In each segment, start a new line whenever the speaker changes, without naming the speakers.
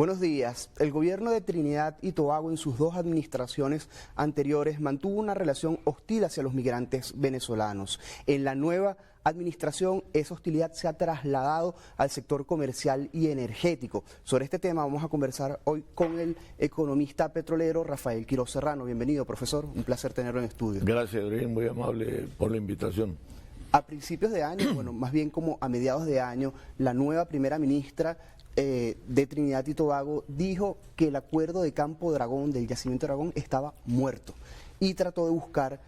Buenos días. El gobierno de Trinidad y Tobago en sus dos administraciones anteriores mantuvo una relación hostil hacia los migrantes venezolanos. En la nueva administración esa hostilidad se ha trasladado al sector comercial y energético. Sobre este tema vamos a conversar hoy con el economista petrolero Rafael Quiroz Serrano. Bienvenido, profesor. Un placer tenerlo en estudio.
Gracias, Adrián. Muy amable por la invitación.
A principios de año, bueno, más bien como a mediados de año, la nueva primera ministra de Trinidad y Tobago dijo que el acuerdo de Campo Dragón, del yacimiento Dragón, estaba muerto y trató de buscar,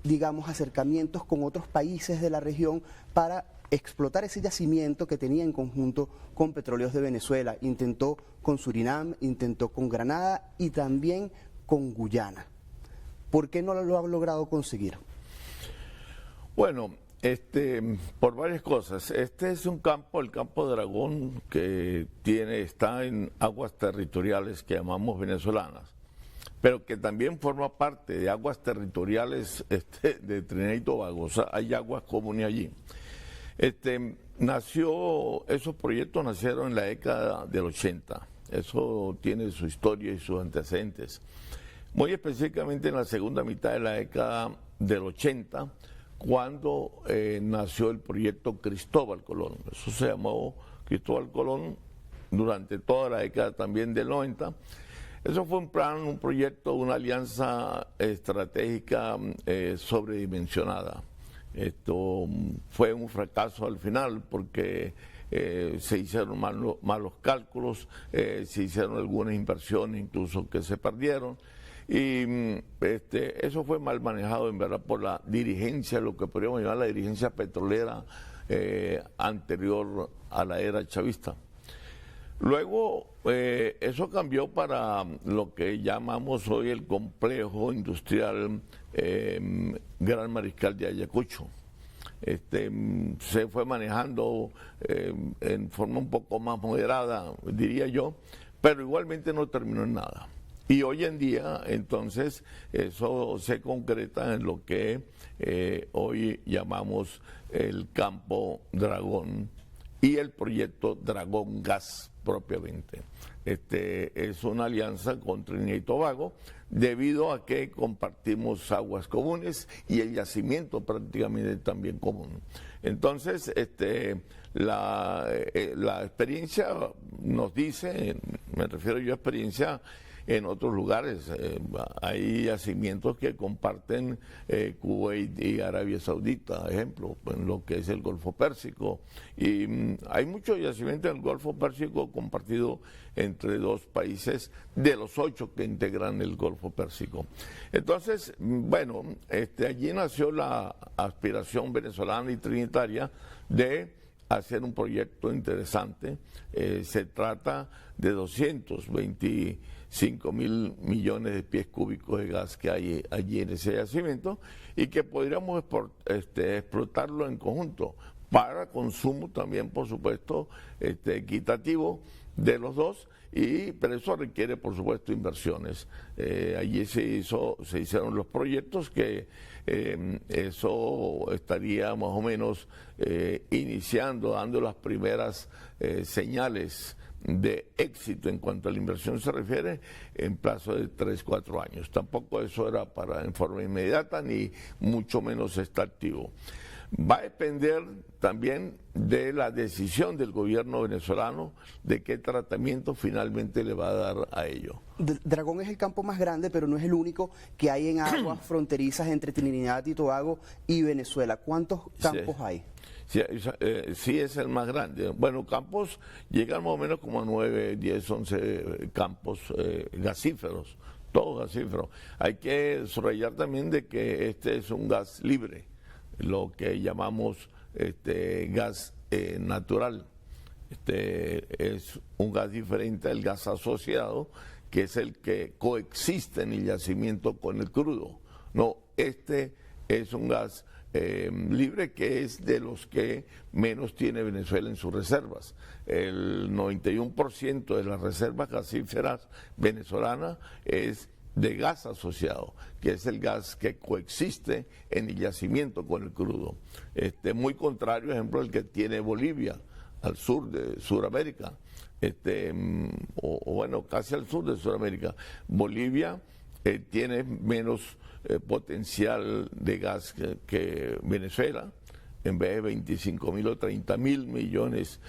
digamos, acercamientos con otros países de la región para explotar ese yacimiento que tenía en conjunto con Petróleos de Venezuela. Intentó con Surinam, intentó con Granada y también con Guyana. ¿Por qué no lo ha logrado conseguir?
Bueno, por varias cosas. Este es un campo, el Campo Dragón, que está en aguas territoriales que llamamos venezolanas, pero que también forma parte de aguas territoriales de Trinidad y Tobago. O sea, hay aguas comunes allí. Esos proyectos nacieron en la década del 80. Eso tiene su historia y sus antecedentes. Muy específicamente en la segunda mitad de la década del 80, cuando nació el proyecto Cristóbal Colón. Eso se llamó Cristóbal Colón durante toda la década también del 90. Eso fue un plan, un proyecto, una alianza estratégica sobredimensionada. Esto fue un fracaso al final porque se hicieron malos cálculos, se hicieron algunas inversiones incluso que se perdieron. Y eso fue mal manejado en verdad por la dirigencia, lo que podríamos llamar la dirigencia petrolera anterior a la era chavista. Luego eso cambió para lo que llamamos hoy el complejo industrial Gran Mariscal de Ayacucho. Se fue manejando en forma un poco más moderada, diría yo, pero igualmente no terminó en nada. Y hoy en día, entonces, eso se concreta en lo que hoy llamamos el Campo Dragón y el proyecto Dragón Gas propiamente. Es una alianza con Trinidad y Tobago debido a que compartimos aguas comunes y el yacimiento prácticamente también común. Entonces, la experiencia nos dice, me refiero yo a experiencia en otros lugares, hay yacimientos que comparten Kuwait y Arabia Saudita, ejemplo, en lo que es el Golfo Pérsico, y hay muchos yacimientos en el Golfo Pérsico compartido entre dos países de los 8 que integran el Golfo Pérsico. Entonces, bueno, allí nació la aspiración venezolana y trinitaria de hacer un proyecto interesante. Se trata de 225.000 millones de pies cúbicos de gas que hay allí en ese yacimiento y que podríamos explotarlo en conjunto para consumo también, por supuesto, equitativo de los dos, pero eso requiere, por supuesto, inversiones. Allí se hicieron los proyectos que eso estaría más o menos iniciando, dando las primeras señales de éxito en cuanto a la inversión se refiere en plazo de 3-4 años. Tampoco eso era en forma inmediata ni mucho menos está activo. Va a depender también de la decisión del gobierno venezolano de qué tratamiento finalmente le va a dar a ello.
Dragón es el campo más grande, pero no es el único que hay en aguas fronterizas entre Trinidad y Tobago y Venezuela. ¿Cuántos campos hay?
Sí, es el más grande. Bueno, campos llegan más o menos como a 9, 10, 11 campos gasíferos, todos gasíferos. Hay que subrayar también de que este es un gas libre, lo que llamamos gas natural. Es un gas diferente al gas asociado, que es el que coexiste en el yacimiento con el crudo. No, es un gas libre, que es de los que menos tiene Venezuela en sus reservas. El 91% de las reservas gasíferas venezolanas es de gas asociado, que es el gas que coexiste en el yacimiento con el crudo. Muy contrario, ejemplo, el que tiene Bolivia. al sur de Sudamérica, o bueno, casi al sur de Sudamérica. Bolivia tiene menos potencial de gas que Venezuela. En vez de 25.000 o 30.000 millones,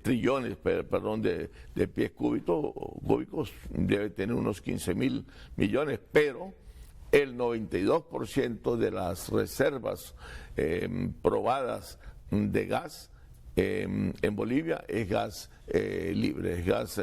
trillones, perdón, de pies cúbicos, debe tener unos 15.000 millones, pero el 92% de las reservas probadas de gas en Bolivia es gas libre, es gas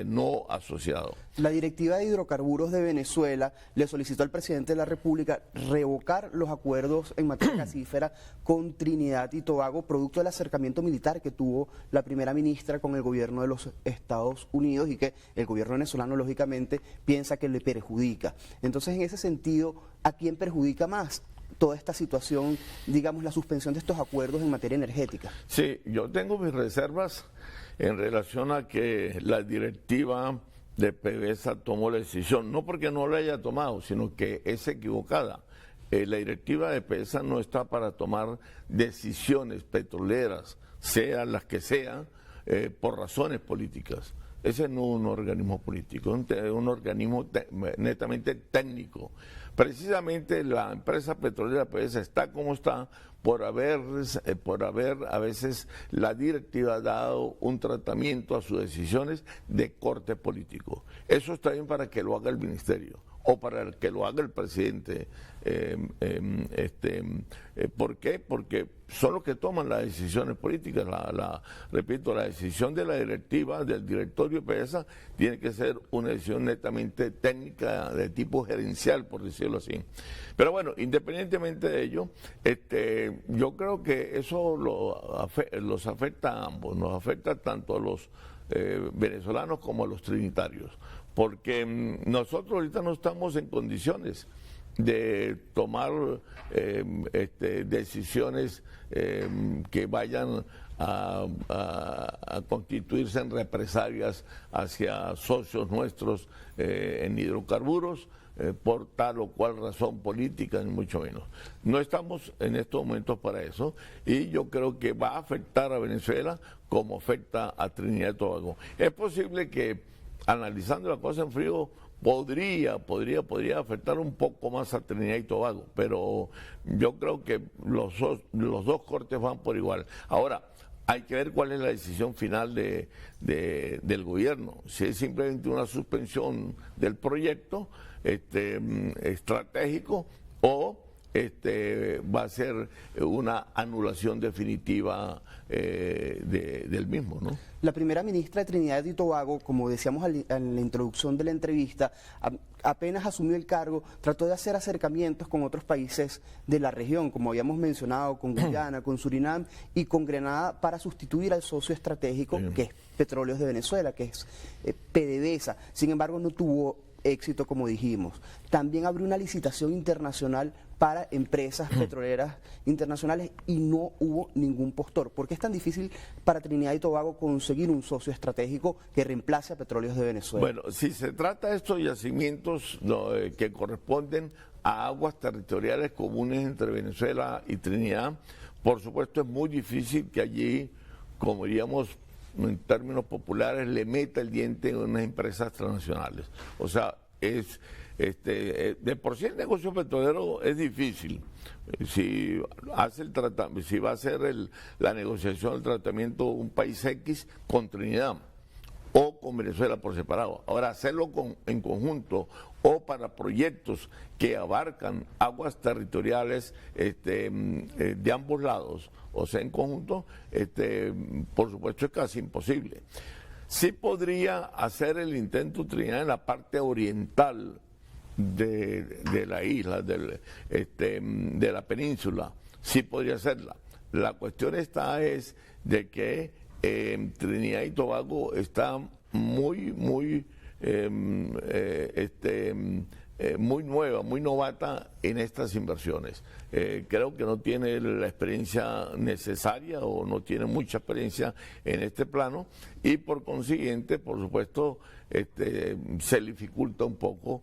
no asociado.
La Directiva de Hidrocarburos de Venezuela le solicitó al presidente de la República revocar los acuerdos en materia gasífera con Trinidad y Tobago, producto del acercamiento militar que tuvo la primera ministra con el gobierno de los Estados Unidos y que el gobierno venezolano, lógicamente, piensa que le perjudica. Entonces, en ese sentido, ¿a quién perjudica más toda esta situación, digamos, la suspensión de estos acuerdos en materia energética?
Sí, yo tengo mis reservas en relación a que la directiva de PDVSA tomó la decisión, no porque no la haya tomado, sino que es equivocada. La directiva de PDVSA no está para tomar decisiones petroleras, sean las que sean, por razones políticas. Ese no es un organismo político, es un organismo netamente técnico. Precisamente la empresa petrolera PDVSA está como está por haber a veces la directiva dado un tratamiento a sus decisiones de corte político. Eso está bien para que lo haga el ministerio o para que lo haga el presidente. ¿Por qué? Porque son los que toman las decisiones políticas. Repito, la decisión de la directiva, del directorio de PDVSA, tiene que ser una decisión netamente técnica, de tipo gerencial, por decirlo así. Pero bueno, independientemente de ello, yo creo que eso los afecta a ambos, nos afecta tanto a los venezolanos como a los trinitarios, porque nosotros ahorita no estamos en condiciones de tomar decisiones que vayan a constituirse en represalias hacia socios nuestros en hidrocarburos por tal o cual razón política, ni mucho menos. No estamos en estos momentos para eso y yo creo que va a afectar a Venezuela como afecta a Trinidad y Tobago. Es posible que, analizando la cosa en frío, podría afectar un poco más a Trinidad y Tobago, pero yo creo que los dos cortes van por igual. Ahora, hay que ver cuál es la decisión final del gobierno, si es simplemente una suspensión del proyecto estratégico o va a ser una anulación definitiva del mismo, ¿no?
La primera ministra de Trinidad y Tobago, como decíamos en la introducción de la entrevista, apenas asumió el cargo, trató de hacer acercamientos con otros países de la región, como habíamos mencionado, con Guyana, con Surinam y con Grenada, para sustituir al socio estratégico, que es Petróleos de Venezuela, que es PDVSA. Sin embargo, no tuvo éxito, como dijimos. También abrió una licitación internacional para empresas petroleras internacionales y no hubo ningún postor. ¿Por qué es tan difícil para Trinidad y Tobago conseguir un socio estratégico que reemplace a Petróleos de Venezuela?
Bueno, si se trata de estos yacimientos que corresponden a aguas territoriales comunes entre Venezuela y Trinidad, por supuesto es muy difícil que allí, como diríamos en términos populares, le meta el diente a unas empresas transnacionales. O sea, de por sí el negocio petrolero es difícil. Si va a hacer la negociación, el tratamiento un país X con Trinidad o con Venezuela por separado. Ahora, hacerlo en conjunto o para proyectos que abarcan aguas territoriales de ambos lados, o sea, en conjunto, por supuesto es casi imposible. Sí podría hacer el intento Trinidad en la parte oriental de la isla, de la península, sí podría hacerla. La cuestión es de que Trinidad y Tobago está muy nueva, muy novata en estas inversiones. Creo que no tiene la experiencia necesaria o no tiene mucha experiencia en este plano y por consiguiente, por supuesto, se le dificulta un poco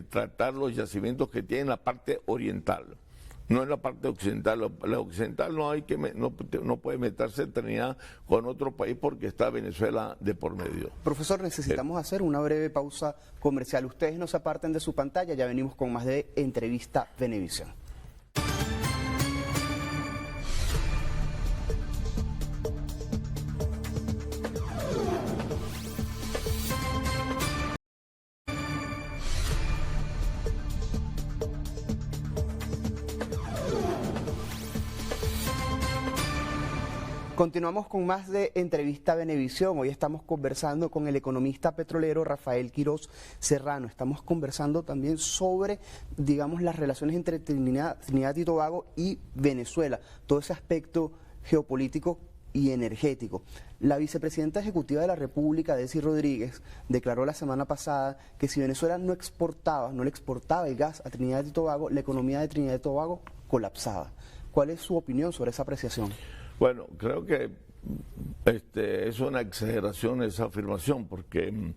tratar los yacimientos que tienen la parte oriental. no en la parte occidental. La occidental no puede meterse en Trinidad con otro país porque está Venezuela de por medio.
Profesor, necesitamos hacer una breve pausa comercial. Ustedes no se aparten de su pantalla, ya venimos con más de Entrevista Venevisión. Continuamos con más de Entrevista Venevisión. Hoy estamos conversando con el economista petrolero Rafael Quiroz Serrano. Estamos conversando también sobre, digamos, las relaciones entre Trinidad y Tobago y Venezuela, todo ese aspecto geopolítico y energético. La vicepresidenta ejecutiva de la República, Deci Rodríguez, declaró la semana pasada que si Venezuela no le exportaba el gas a Trinidad y Tobago, la economía de Trinidad y Tobago colapsaba. ¿Cuál es su opinión sobre esa apreciación?
Bueno, creo que es una exageración esa afirmación porque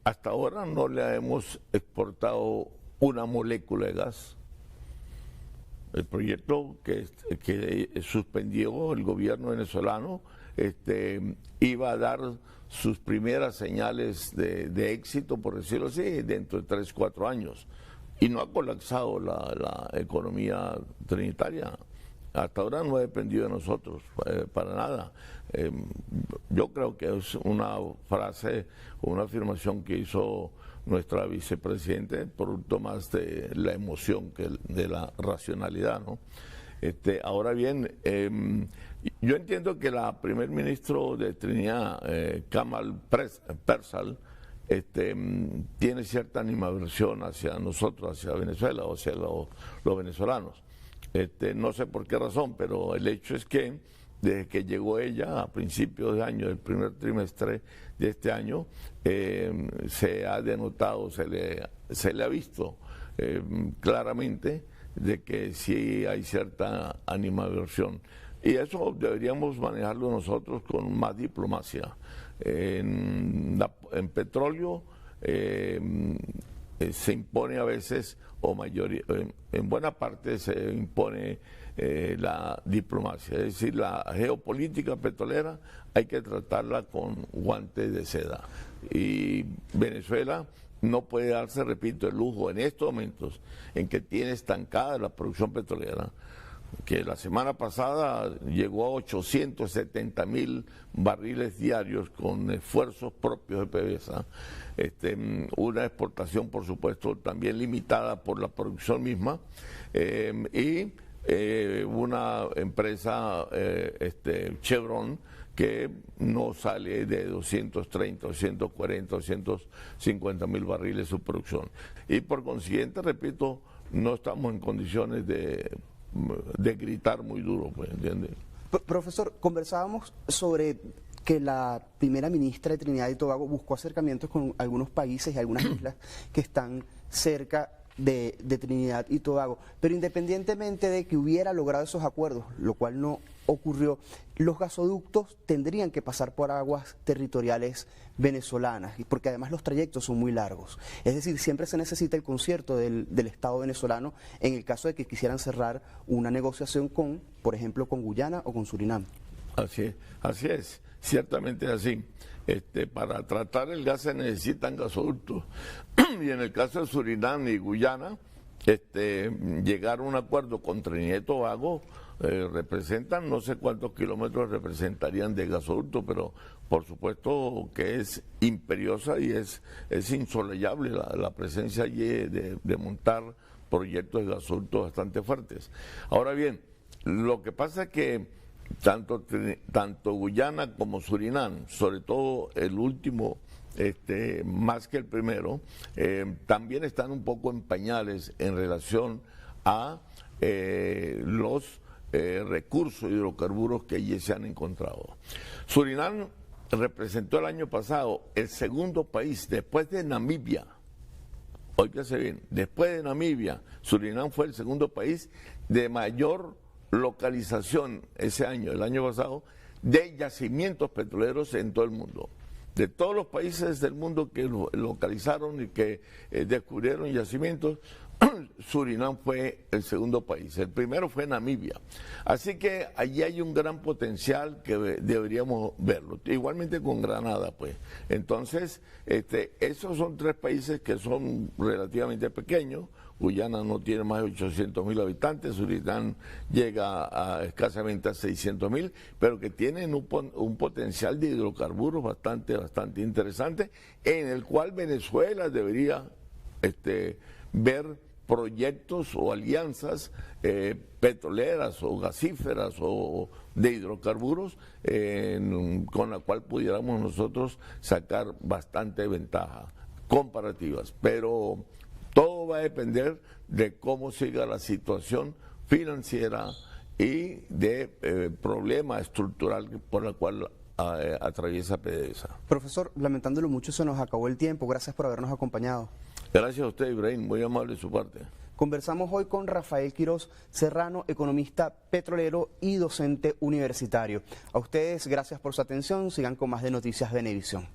hasta ahora no le hemos exportado una molécula de gas. El proyecto que suspendió el gobierno venezolano iba a dar sus primeras señales de éxito, por decirlo así, dentro de 3, 4 años. Y no ha colapsado la economía trinitaria. Hasta ahora no ha dependido de nosotros, para nada. Yo creo que es una frase, una afirmación que hizo nuestra vicepresidenta, producto más de la emoción que de la racionalidad, ¿no? Ahora bien, yo entiendo que la primer ministro de Trinidad, Kamal Persal, tiene cierta animadversión hacia nosotros, hacia Venezuela, o hacia los venezolanos. No sé por qué razón, pero el hecho es que desde que llegó ella a principios de año, el primer trimestre de este año, se ha denotado, se le ha visto claramente de que sí hay cierta animadversión. Y eso deberíamos manejarlo nosotros con más diplomacia. En petróleo se impone a veces, o mayoría, en buena parte se impone la diplomacia, es decir, la geopolítica petrolera hay que tratarla con guantes de seda. Y Venezuela no puede darse, repito, el lujo en estos momentos en que tiene estancada la producción petrolera, que la semana pasada llegó a 870.000 barriles diarios con esfuerzos propios de PDVSA, una exportación por supuesto también limitada por la producción misma, y una empresa Chevron que no sale de 230, 240, 250.000 barriles su producción. Y por consiguiente, repito, no estamos en condiciones de gritar muy duro, pues, ¿entiendes?
Profesor, conversábamos sobre que la primera ministra de Trinidad y Tobago buscó acercamientos con algunos países y algunas islas que están cerca de Trinidad y Tobago, pero independientemente de que hubiera logrado esos acuerdos, lo cual no ocurrió, los gasoductos tendrían que pasar por aguas territoriales venezolanas, porque además los trayectos son muy largos. Es decir, siempre se necesita el concierto del Estado venezolano en el caso de que quisieran cerrar una negociación con, por ejemplo, con Guyana o con Surinam.
Así es, ciertamente es así. Para tratar el gas se necesitan gasoductos y en el caso de Surinam y Guyana, llegar a un acuerdo con Trinidad y Tobago representan, no sé cuántos kilómetros representarían de gasoducto, pero por supuesto que es imperiosa y es insolayable la presencia allí de montar proyectos de gasoducto bastante fuertes. Ahora bien, lo que pasa es que tanto Guyana como Surinam, sobre todo el último, más que el primero, también están un poco en pañales en relación a los recursos hidrocarburos que allí se han encontrado. Surinam representó el año pasado el segundo país después de Namibia. Óigase bien, después de Namibia, Surinam fue el segundo país de mayor localización ese año, el año pasado, de yacimientos petroleros en todo el mundo. De todos los países del mundo que localizaron y que descubrieron yacimientos, Surinam fue el segundo país. El primero fue Namibia. Así que allí hay un gran potencial que deberíamos verlo. Igualmente con Granada, pues. Entonces, esos son tres países que son relativamente pequeños. Guyana no tiene más de 800.000 habitantes, Surinam llega a escasamente a 600.000, pero que tienen un potencial de hidrocarburos bastante interesante, en el cual Venezuela debería ver proyectos o alianzas petroleras o gasíferas o de hidrocarburos con la cual pudiéramos nosotros sacar bastante ventaja comparativas, pero todo va a depender de cómo siga la situación financiera y de problema estructural por la cual atraviesa PDVSA.
Profesor, lamentándolo mucho, se nos acabó el tiempo. Gracias por habernos acompañado.
Gracias a usted, Ibrahim, muy amable de su parte.
Conversamos hoy con Rafael Quiroz Serrano, economista petrolero y docente universitario. A ustedes, gracias por su atención. Sigan con más de Noticias Venevisión.